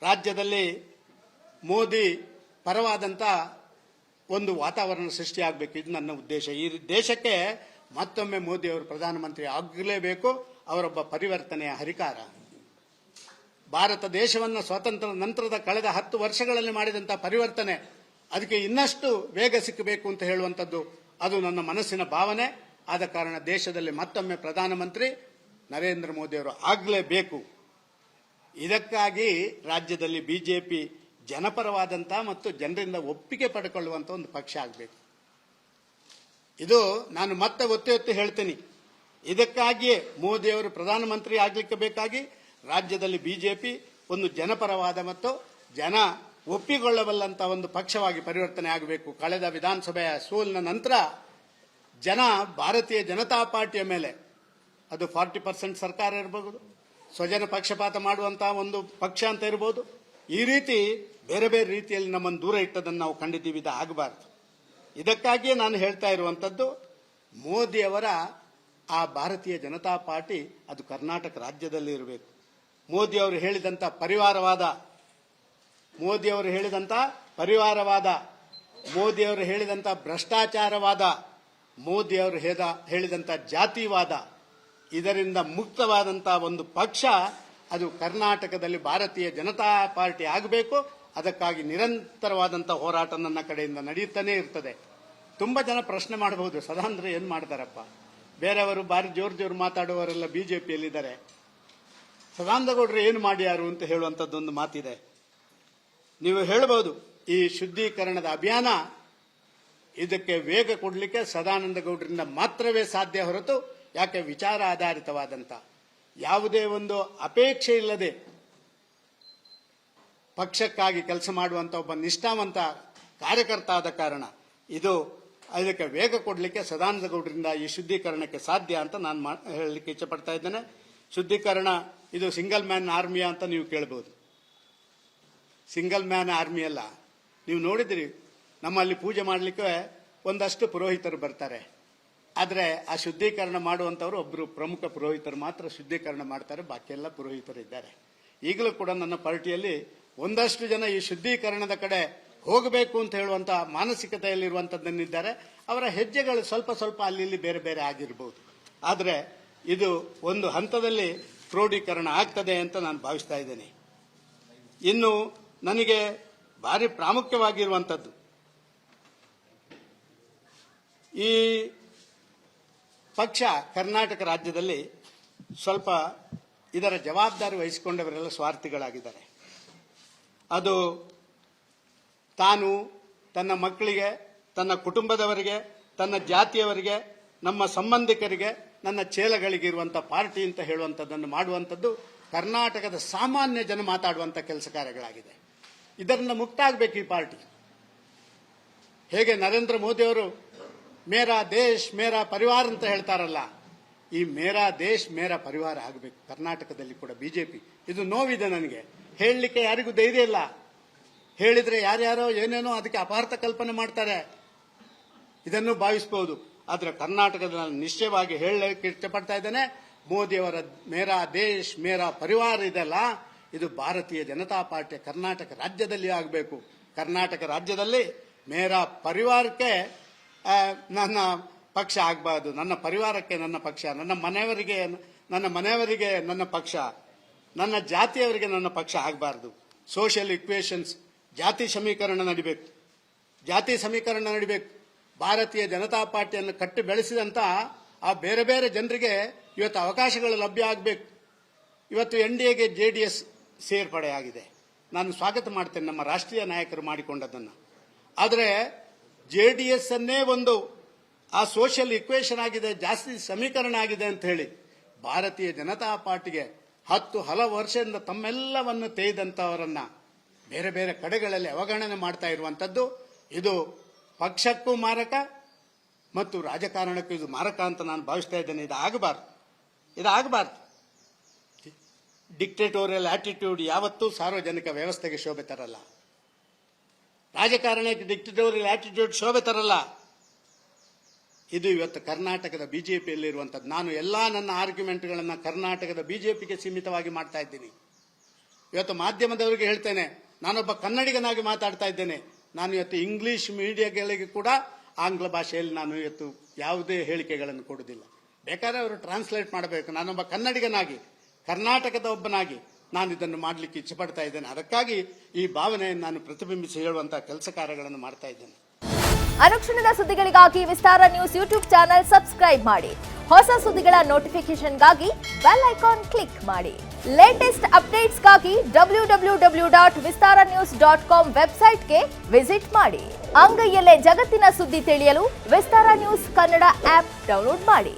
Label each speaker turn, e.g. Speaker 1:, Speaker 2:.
Speaker 1: ರಾಜ್ಯದಲ್ಲಿ ಮೋದಿ ಪರವಾದಂಥ ಒಂದು ವಾತಾವರಣ ಸೃಷ್ಟಿಯಾಗಬೇಕು. ಇದು ನನ್ನ ಉದ್ದೇಶ. ಈ ದೇಶಕ್ಕೆ ಮತ್ತೊಮ್ಮೆ ಮೋದಿಯವರು ಪ್ರಧಾನಮಂತ್ರಿ ಆಗಲೇಬೇಕು. ಅವರೊಬ್ಬ ಪರಿವರ್ತನೆಯ ಹರಿಕಾರ. ಭಾರತ ದೇಶವನ್ನು ಸ್ವಾತಂತ್ರ್ಯ ನಂತರದ ಕಳೆದ 10 ವರ್ಷಗಳಲ್ಲಿ ಮಾಡಿದಂಥ ಪರಿವರ್ತನೆ, ಅದಕ್ಕೆ ಇನ್ನಷ್ಟು ವೇಗ ಸಿಕ್ಕಬೇಕು ಅಂತ ಹೇಳುವಂಥದ್ದು ಅದು ನನ್ನ ಮನಸ್ಸಿನ ಭಾವನೆ. ಆದ ಕಾರಣ ದೇಶದಲ್ಲಿ ಮತ್ತೊಮ್ಮೆ ಪ್ರಧಾನಮಂತ್ರಿ ನರೇಂದ್ರ ಮೋದಿಯವರು ಆಗಲೇಬೇಕು. ಇದಕ್ಕಾಗಿ ರಾಜ್ಯದಲ್ಲಿ ಬಿಜೆಪಿ ಜನಪರವಾದಂಥ ಮತ್ತು ಜನರಿಂದ ಒಪ್ಪಿಗೆ ಪಡೆದುಕೊಳ್ಳುವಂಥ ಒಂದು ಪಕ್ಷ ಆಗಬೇಕು. ಇದು ನಾನು ಮತ್ತೆ ಒತ್ತಿ ಹೇಳ್ತೀನಿ. ಇದಕ್ಕಾಗಿಯೇ ಮೋದಿಯವರು ಪ್ರಧಾನಮಂತ್ರಿ ಆಗಲಿಕ್ಕೆ ಬೇಕಾಗಿ ರಾಜ್ಯದಲ್ಲಿ ಬಿಜೆಪಿ ಒಂದು ಜನಪರವಾದ ಮತ್ತು ಜನ ಒಪ್ಪಿಕೊಳ್ಳಬಲ್ಲಂತ ಒಂದು ಪಕ್ಷವಾಗಿ ಪರಿವರ್ತನೆ ಆಗಬೇಕು. ಕಳೆದ ವಿಧಾನಸಭೆಯ ಸೋಲಿನ ನಂತರ ಜನ ಭಾರತೀಯ ಜನತಾ ಪಾರ್ಟಿಯ ಮೇಲೆ, ಅದು 40% ಸರ್ಕಾರ ಇರಬಹುದು, ಸ್ವಜನ ಪಕ್ಷಪಾತ ಮಾಡುವಂತಹ ಒಂದು ಪಕ್ಷ ಅಂತ ಇರಬಹುದು, ಈ ರೀತಿ ಬೇರೆ ಬೇರೆ ರೀತಿಯಲ್ಲಿ ನಮ್ಮನ್ನು ದೂರ ಇಟ್ಟದನ್ನು ನಾವು ಕಂಡಿದ್ದೀವಿ. ಇದು ಆಗಬಾರದು. ಇದಕ್ಕಾಗಿಯೇ ನಾನು ಹೇಳ್ತಾ ಇರುವಂಥದ್ದು, ಮೋದಿಯವರ ಆ ಭಾರತೀಯ ಜನತಾ ಪಾರ್ಟಿ ಅದು ಕರ್ನಾಟಕ ರಾಜ್ಯದಲ್ಲಿ ಇರಬೇಕು. ಮೋದಿಯವರು ಹೇಳಿದಂಥ ಪರಿವಾರವಾದ, ಮೋದಿಯವರು ಹೇಳಿದಂಥ ಭ್ರಷ್ಟಾಚಾರವಾದ, ಮೋದಿಯವರು ಹೇಳಿದಂಥ ಜಾತಿವಾದ, ಇದರಿಂದ ಮುಕ್ತವಾದಂಥ ಒಂದು ಪಕ್ಷ ಅದು ಕರ್ನಾಟಕದಲ್ಲಿ ಭಾರತೀಯ ಜನತಾ ಪಾರ್ಟಿ ಆಗಬೇಕು. ಅದಕ್ಕಾಗಿ ನಿರಂತರವಾದಂಥ ಹೋರಾಟ ನನ್ನ ಕಡೆಯಿಂದ ನಡೆಯುತ್ತಾನೇ ಇರ್ತದೆ. ತುಂಬ ಜನ ಪ್ರಶ್ನೆ ಮಾಡಬಹುದು, ಸದಾನಂದ್ರ ಏನು ಮಾಡ್ತಾರಪ್ಪ, ಬೇರೆಯವರು ಬಾರಿ ಜೋರು ಮಾತಾಡುವವರೆಲ್ಲ ಬಿಜೆಪಿಯಲ್ಲಿದ್ದಾರೆ, ಸದಾನಂದ ಗೌಡರು ಏನು ಮಾಡ್ಯಾರು ಅಂತ ಹೇಳುವಂಥದ್ದೊಂದು ಮಾತಿದೆ. ನೀವು ಹೇಳಬಹುದು, ಈ ಶುದ್ಧೀಕರಣದ ಅಭಿಯಾನ ಇದಕ್ಕೆ ವೇಗ ಕೊಡಲಿಕ್ಕೆ ಸದಾನಂದ ಗೌಡರಿಂದ ಮಾತ್ರವೇ ಸಾಧ್ಯ ಹೊರತು, ಯಾಕೆ ವಿಚಾರ ಆಧಾರಿತವಾದಂಥ ಯಾವುದೇ ಒಂದು ಅಪೇಕ್ಷೆ ಇಲ್ಲದೆ ಪಕ್ಷಕ್ಕಾಗಿ ಕೆಲಸ ಮಾಡುವಂಥ ಒಬ್ಬ ನಿಷ್ಠಾವಂತ ಕಾರ್ಯಕರ್ತ ಆದ ಕಾರಣ ಇದಕ್ಕೆ ವೇಗ ಕೊಡಲಿಕ್ಕೆ ಸದಾನಂದ ಗೌಡರಿಂದ ಈ ಶುದ್ಧೀಕರಣಕ್ಕೆ ಸಾಧ್ಯ ಅಂತ ನಾನು ಹೇಳಲಿಕ್ಕೆ ಇಚ್ಛಪಡ್ತಾ ಇದ್ದೇನೆ. ಶುದ್ಧೀಕರಣ ಇದು ಸಿಂಗಲ್ ಮ್ಯಾನ್ ಆರ್ಮಿಯಾ ಅಂತ ನೀವು ಕೇಳಬಹುದು. ಸಿಂಗಲ್ ಮ್ಯಾನ್ ಆರ್ಮಿ ಅಲ್ಲ. ನೀವು ನೋಡಿದಿರಿ, ನಮ್ಮಲ್ಲಿ ಪೂಜೆ ಮಾಡಲಿಕ್ಕೆ ಒಂದಷ್ಟು ಪುರೋಹಿತರು ಬರ್ತಾರೆ. ಆದರೆ ಆ ಶುದ್ಧೀಕರಣ ಮಾಡುವಂಥವರು ಒಬ್ಬರು ಪ್ರಮುಖ ಪುರೋಹಿತರು ಮಾತ್ರ ಶುದ್ಧೀಕರಣ ಮಾಡ್ತಾರೆ, ಬಾಕಿಯೆಲ್ಲ ಪುರೋಹಿತರಿದ್ದಾರೆ. ಈಗಲೂ ಕೂಡ ನನ್ನ ಪಾರ್ಟಿಯಲ್ಲಿ ಒಂದಷ್ಟು ಜನ ಈ ಶುದ್ಧೀಕರಣದ ಕಡೆ ಹೋಗಬೇಕು ಅಂತ ಹೇಳುವಂಥ ಮಾನಸಿಕತೆಯಲ್ಲಿರುವಂಥದ್ದನ್ನಿದ್ದಾರೆ. ಅವರ ಹೆಜ್ಜೆಗಳು ಸ್ವಲ್ಪ ಅಲ್ಲಿ ಇಲ್ಲಿ ಬೇರೆ ಬೇರೆ ಆಗಿರಬಹುದು. ಆದರೆ ಇದು ಒಂದು ಹಂತದಲ್ಲಿ ಕ್ರೋಢೀಕರಣ ಆಗ್ತದೆ ಅಂತ ನಾನು ಭಾವಿಸ್ತಾ ಇದ್ದೇನೆ. ಇನ್ನು ನನಗೆ ಭಾರಿ ಪ್ರಾಮುಖ್ಯವಾಗಿರುವಂಥದ್ದು, ಈ ಪಕ್ಷ ಕರ್ನಾಟಕ ರಾಜ್ಯದಲ್ಲಿ ಸ್ವಲ್ಪ ಇದರ ಜವಾಬ್ದಾರಿ ವಹಿಸಿಕೊಂಡವರೆಲ್ಲ ಸ್ವಾರ್ಥಿಗಳಾಗಿದ್ದಾರೆ. ಅದು ತಾನು ತನ್ನ ಮಕ್ಕಳಿಗೆ, ತನ್ನ ಕುಟುಂಬದವರಿಗೆ, ತನ್ನ ಜಾತಿಯವರಿಗೆ, ನಮ್ಮ ಸಂಬಂಧಿಕರಿಗೆ, ನನ್ನ ಚೇಲಗಳಿಗೆ ಇರುವಂಥ ಪಾರ್ಟಿ ಅಂತ ಹೇಳುವಂಥದ್ದನ್ನು ಮಾಡುವಂಥದ್ದು ಕರ್ನಾಟಕದ ಸಾಮಾನ್ಯ ಜನ ಮಾತಾಡುವಂಥ ಕೆಲಸ ಕಾರ್ಯಗಳಾಗಿದೆ. ಇದರಿಂದ ಮುಕ್ತ ಆಗಬೇಕು ಈ ಪಾರ್ಟಿ. ಹೇಗೆ ನರೇಂದ್ರ ಮೋದಿಯವರು ಮೇರಾ ದೇಶ್ ಮೇರಾ ಪರಿವಾರ ಅಂತ ಹೇಳ್ತಾರಲ್ಲ, ಈ ಮೇರಾ ದೇಶ್ ಮೇರಾ ಪರಿವಾರ ಆಗಬೇಕು ಕರ್ನಾಟಕದಲ್ಲಿ ಕೂಡ ಬಿಜೆಪಿ. ಇದು ನೋವಿದೆ ನನಗೆ, ಹೇಳಲಿಕ್ಕೆ ಯಾರಿಗೂ ಧೈರ್ಯ ಇಲ್ಲ. ಹೇಳಿದ್ರೆ ಯಾರ್ಯಾರೋ ಏನೇನೋ ಅದಕ್ಕೆ ಅಪಾರ್ಥ ಕಲ್ಪನೆ ಮಾಡ್ತಾರೆ, ಇದನ್ನು ಭಾವಿಸಬಹುದು. ಆದರೆ ಕರ್ನಾಟಕದಲ್ಲಿ ನಿಶ್ಚಯವಾಗಿ ಹೇಳಲಿಕ್ಕೆ ಇಷ್ಟಪಡ್ತಾ ಇದ್ದೇನೆ, ಮೋದಿಯವರ ಮೇರಾ ದೇಶ್ ಮೇರಾ ಪರಿವಾರ ಇದೆಲ್ಲ, ಇದು ಭಾರತೀಯ ಜನತಾ ಪಾರ್ಟಿ ಕರ್ನಾಟಕ ರಾಜ್ಯದಲ್ಲಿ ಆಗಬೇಕು. ಕರ್ನಾಟಕ ರಾಜ್ಯದಲ್ಲಿ ಮೇರಾ ಪರಿವಾರಕ್ಕೆ ನನ್ನ ಪಕ್ಷ ಆಗಬಾರ್ದು, ನನ್ನ ಪರಿವಾರಕ್ಕೆ ನನ್ನ ಪಕ್ಷ, ನನ್ನ ಮನೆಯವರಿಗೆ ನನ್ನ ಪಕ್ಷ, ನನ್ನ ಜಾತಿಯವರಿಗೆ ನನ್ನ ಪಕ್ಷ ಆಗಬಾರ್ದು. ಸೋಷಿಯಲ್ ಇಕ್ವೇಷನ್ಸ್, ಜಾತಿ ಸಮೀಕರಣ ನಡಿಬೇಕು. ಭಾರತೀಯ ಜನತಾ ಪಾರ್ಟಿಯನ್ನು ಕಟ್ಟಿ ಬೆಳೆಸಿದಂಥ ಆ ಬೇರೆ ಬೇರೆ ಜನರಿಗೆ ಇವತ್ತು ಅವಕಾಶಗಳು ಲಭ್ಯ ಆಗಬೇಕು. ಇವತ್ತು NDAಗೆ JDS ಸೇರ್ಪಡೆಯಾಗಿದೆ. ನಾನು ಸ್ವಾಗತ ಮಾಡ್ತೇನೆ ನಮ್ಮ ರಾಷ್ಟ್ರೀಯ ನಾಯಕರು ಮಾಡಿಕೊಂಡದನ್ನು. ಆದರೆ JDS ಅನ್ನೇ ಒಂದು ಆ ಸೋಷಿಯಲ್ ಇಕ್ವೇಷನ್ ಆಗಿದೆ, ಜಾಸ್ತಿ ಸಮೀಕರಣ ಆಗಿದೆ ಅಂತ ಹೇಳಿ ಭಾರತೀಯ ಜನತಾ ಪಾರ್ಟಿಗೆ ಹಲವು ವರ್ಷದಿಂದ ತಮ್ಮೆಲ್ಲವನ್ನು ತೆಗೆದಂಥವರನ್ನ ಬೇರೆ ಬೇರೆ ಕಡೆಗಳಲ್ಲಿ ಅವಗಣನೆ ಮಾಡ್ತಾ ಇರುವಂಥದ್ದು, ಇದು ಪಕ್ಷಕ್ಕೂ ಮಾರಕ ಮತ್ತು ರಾಜಕಾರಣಕ್ಕೂ ಇದು ಮಾರಕ ಅಂತ ನಾನು ಭಾವಿಸ್ತಾ ಇದ್ದೇನೆ. ಇದು ಆಗಬಾರ್ದು. ಡಿಕ್ಟೇಟೋರಿಯಲ್ ಆಟಿಟ್ಯೂಡ್ ಯಾವತ್ತೂ ಸಾರ್ವಜನಿಕ ವ್ಯವಸ್ಥೆಗೆ ಶೋಭೆ ತರಲ್ಲ. ರಾಜಕಾರಣಕ್ಕೆ ಡಿಕ್ಟೇಟೋರಿಯಲ್ ಆಟಿಟ್ಯೂಡ್ ಶೋಭೆ ತರಲ್ಲ. ಇದು ಇವತ್ತು ಕರ್ನಾಟಕದ ಬಿಜೆಪಿಯಲ್ಲಿರುವಂಥದ್ದು. ನಾನು ಎಲ್ಲ ನನ್ನ ಆರ್ಗ್ಯುಮೆಂಟ್ಗಳನ್ನು ಕರ್ನಾಟಕದ ಬಿಜೆಪಿಗೆ ಸೀಮಿತವಾಗಿ ಮಾಡ್ತಾ ಇದ್ದೀನಿ. ಇವತ್ತು ಮಾಧ್ಯಮದವರಿಗೆ ಹೇಳ್ತೇನೆ, ನಾನೊಬ್ಬ ಕನ್ನಡಿಗನಾಗಿ ಮಾತಾಡ್ತಾ ಇದ್ದೇನೆ. ನಾನು ಇವತ್ತು ಇಂಗ್ಲಿಷ್ ಮೀಡಿಯಾಗಳಿಗೆ ಕೂಡ ಆಂಗ್ಲ ಭಾಷೆಯಲ್ಲಿ ನಾನು ಇವತ್ತು ಯಾವುದೇ ಹೇಳಿಕೆಗಳನ್ನು ಕೊಡುವುದಿಲ್ಲ. ಬೇಕಾದ್ರೆ ಅವರು ಟ್ರಾನ್ಸ್ಲೇಟ್ ಮಾಡಬೇಕು. ನಾನೊಬ್ಬ ಕನ್ನಡಿಗನಾಗಿ, ಕರ್ನಾಟಕದ ಒಬ್ಬನಾಗಿ ನಾನು ಇದನ್ನು ಮಾಡಲಿಕ್ಕೆ ಇಚ್ಛೆ ಪಡ್ತಾ ಇದ್ದೇನೆ. ಅದಕ್ಕಾಗಿ ಈ ಭಾವನೆಯನ್ನು ನಾನು ಪ್ರತಿಬಿಂಬಿಸಿ ಹೇಳುವಂತಹ ಕೆಲಸ ಕಾರ್ಯಗಳನ್ನು ಮಾಡ್ತಾ ಇದ್ದೇನೆ.
Speaker 2: ಅನುಕ್ಷಣದ ಸುದ್ದಿಗಳಿಗಾಗಿ ವಿಸ್ತಾರ ನ್ಯೂಸ್ ಯೂಟ್ಯೂಬ್ ಚಾನೆಲ್ ಸಬ್ಸ್ಕ್ರೈಬ್ ಮಾಡಿ. ಹೊಸ ಸುದ್ದಿಗಳ ನೋಟಿಫಿಕೇಶನ್ಗಾಗಿ ಬೆಲ್ ಐಕಾನ್ ಕ್ಲಿಕ್ ಮಾಡಿ. ಲೇಟೆಸ್ಟ್ ಅಪ್ಡೇಟ್ಸ್ಗಾಗಿ www.vistaranews.com ವೆಬ್ಸೈಟ್ಗೆ ವಿಸಿಟ್ ಮಾಡಿ. ಅಂಗೈಯಲ್ಲೇ ಜಗತ್ತಿನ ಸುದ್ದಿ ತಿಳಿಯಲು ವಿಸ್ತಾರ ನ್ಯೂಸ್ ಕನ್ನಡ ಆಪ್ ಡೌನ್ಲೋಡ್ ಮಾಡಿ.